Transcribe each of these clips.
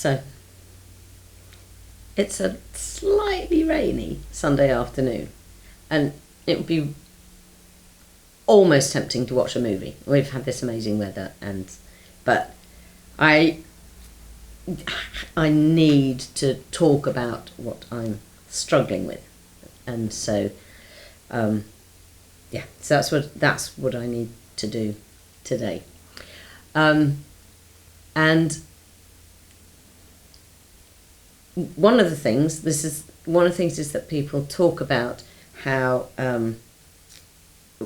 So, it's a slightly rainy Sunday afternoon, and it would be almost tempting to watch a movie. We've had this amazing weather, but I need to talk about what I'm struggling with, and so so that's what I need to do today. And one of the things is that people talk about how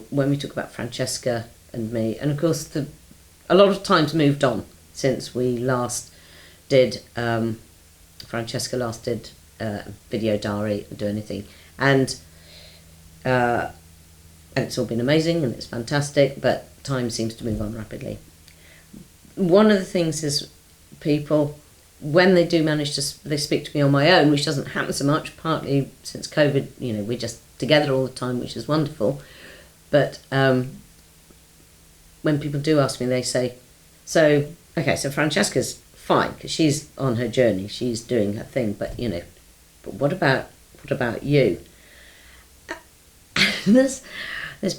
when we talk about Francesca and me, and of course a lot of time's moved on since we last did Francesca last did video diary or do anything, and it's all been amazing and it's fantastic, but time seems to move on rapidly. One of the things is people, when they do manage they speak to me on my own, which doesn't happen so much, partly since COVID, we're just together all the time, which is wonderful. But when people do ask me, they say, so Francesca's fine because she's on her journey, she's doing her thing, but but what about you? And there's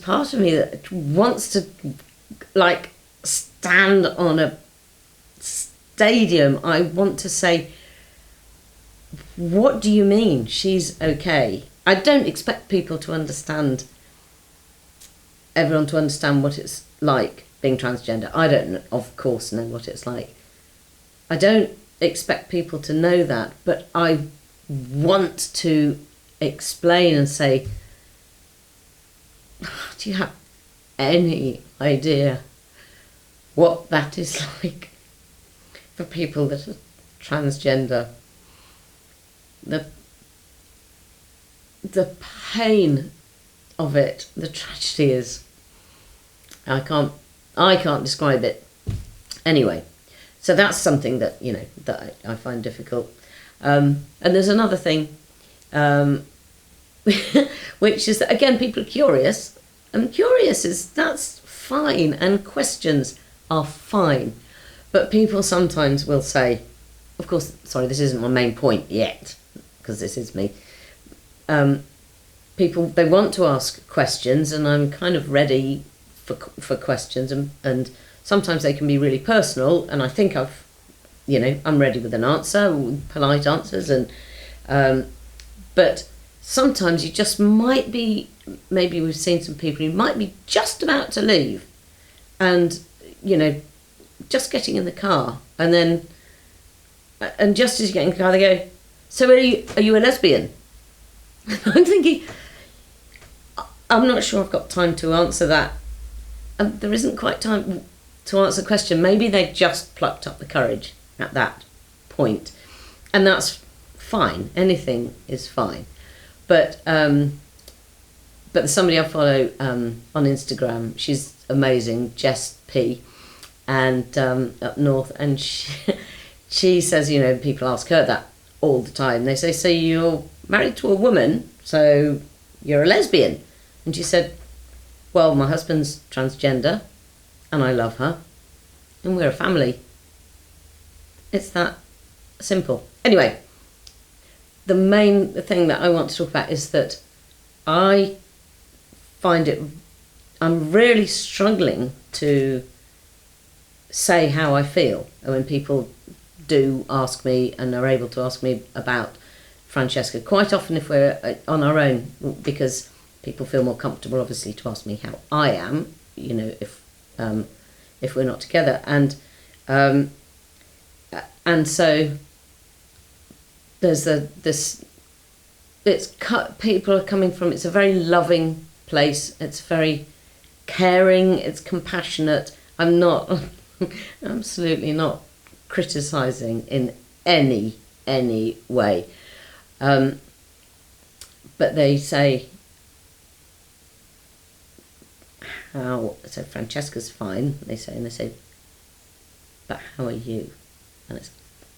part of me that wants to stand on a stadium. I want to say, what do you mean she's okay? I don't expect everyone to understand what it's like being transgender. I don't, of course, know what it's like. I don't expect people to know that, but I want to explain and say, do you have any idea what that is like for people that are transgender? The pain of it, the tragedy is, I can't describe it. Anyway, so that's something that that I find difficult. And there's another thing, which is that, again, people are curious, and that's fine, and questions are fine, but people sometimes will say, of course, sorry, this isn't my main point yet, because this is me. People, they want to ask questions, and I'm kind of ready for questions, and sometimes they can be really personal, and I think I'm ready with an answer, with polite answers, and but sometimes you just might be, maybe we've seen some people who might be just about to leave, and just getting in the car, and just as you get in the car, they go, so are you a lesbian? I'm thinking, I'm not sure I've got time to answer that. There isn't quite time to answer the question. Maybe they just plucked up the courage at that point, and that's fine. Anything is fine. But there's somebody I follow on Instagram. She's amazing, Jess P, and up north, and she says, people ask her that all the time. They say, so you're married to a woman, so you're a lesbian? And she said, well, my husband's transgender, and I love her, and we're a family. It's that simple. Anyway, the main thing that I want to talk about is that I find I'm really struggling to say how I feel. And when people do ask me and are able to ask me about Francesca, quite often if we're on our own, because people feel more comfortable, obviously, to ask me how I am, if we're not together, and so there's people are coming from, it's a very loving place, it's very caring, it's compassionate. I'm not absolutely not criticising in any way, but they say, so Francesca's fine, they say, but how are you? And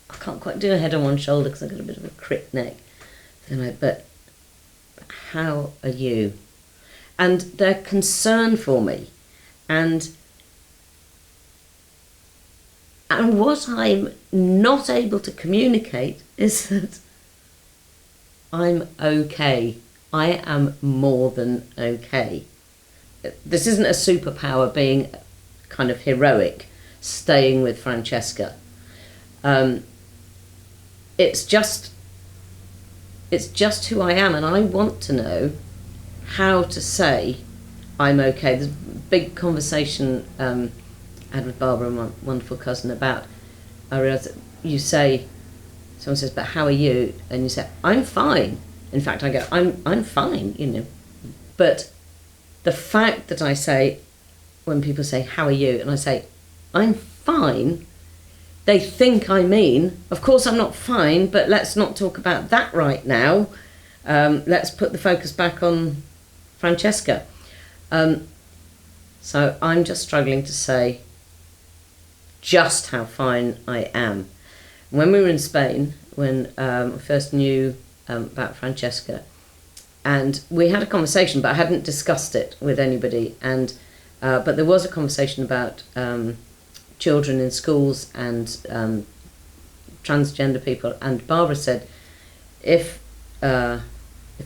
I can't quite do a head on one shoulder because I've got a bit of a crick neck. But how are you? And they're concerned for me, and And what I'm not able to communicate is that I'm okay. I am more than okay. This isn't a superpower being kind of heroic, staying with Francesca. It's just who I am, and I want to know how to say I'm okay. There's a big conversation I had with Barbara, my wonderful cousin, about, I realised that you say, someone says, but how are you? And you say, I'm fine. In fact, I go, I'm fine, you know. But the fact that I say, when people say, how are you? And I say, I'm fine, they think I mean, of course I'm not fine, but let's not talk about that right now. Let's put the focus back on Francesca. So I'm just struggling to say just how fine I am. When we were in Spain, when I first knew about Francesca, and we had a conversation, but I hadn't discussed it with anybody, and but there was a conversation about children in schools and transgender people, and Barbara said, if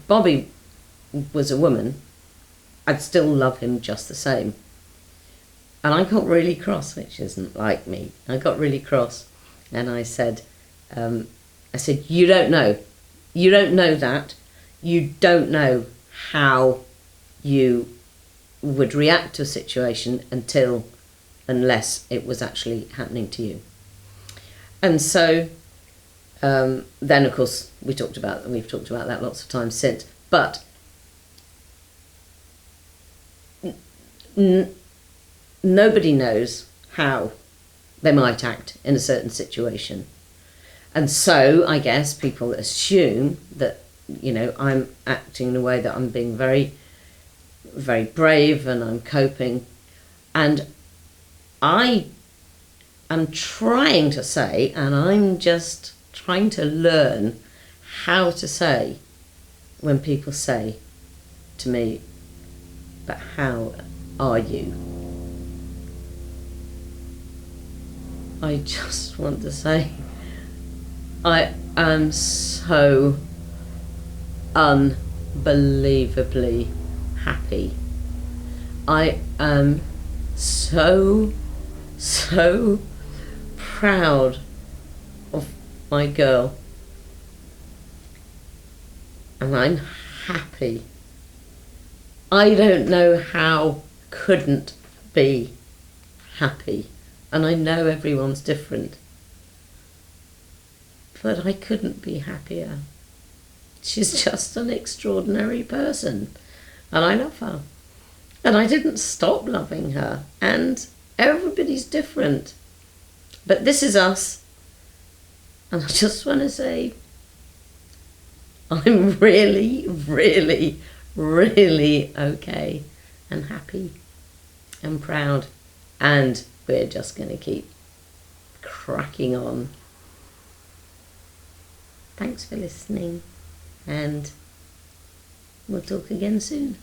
Bobby was a woman, I'd still love him just the same. And I got really cross, which isn't like me. I got really cross, and I said, you don't know that. You don't know how you would react to a situation unless it was actually happening to you. And so then, of course, we've talked about that lots of times since. But nobody knows how they might act in a certain situation. And so I guess people assume that, you know, I'm acting in a way that I'm being very, very brave and I'm coping. And I am trying to say, and I'm just trying to learn how to say when people say to me, but how are you? I just want to say, I am so unbelievably happy. I am so proud of my girl. And I'm happy. I don't know how couldn't be happy. And I know everyone's different. But I couldn't be happier. She's just an extraordinary person. And I love her. And I didn't stop loving her. And everybody's different. But this is us. And I just want to say, I'm really, really, really okay and happy and proud. And we're just going to keep cracking on. Thanks for listening, and we'll talk again soon.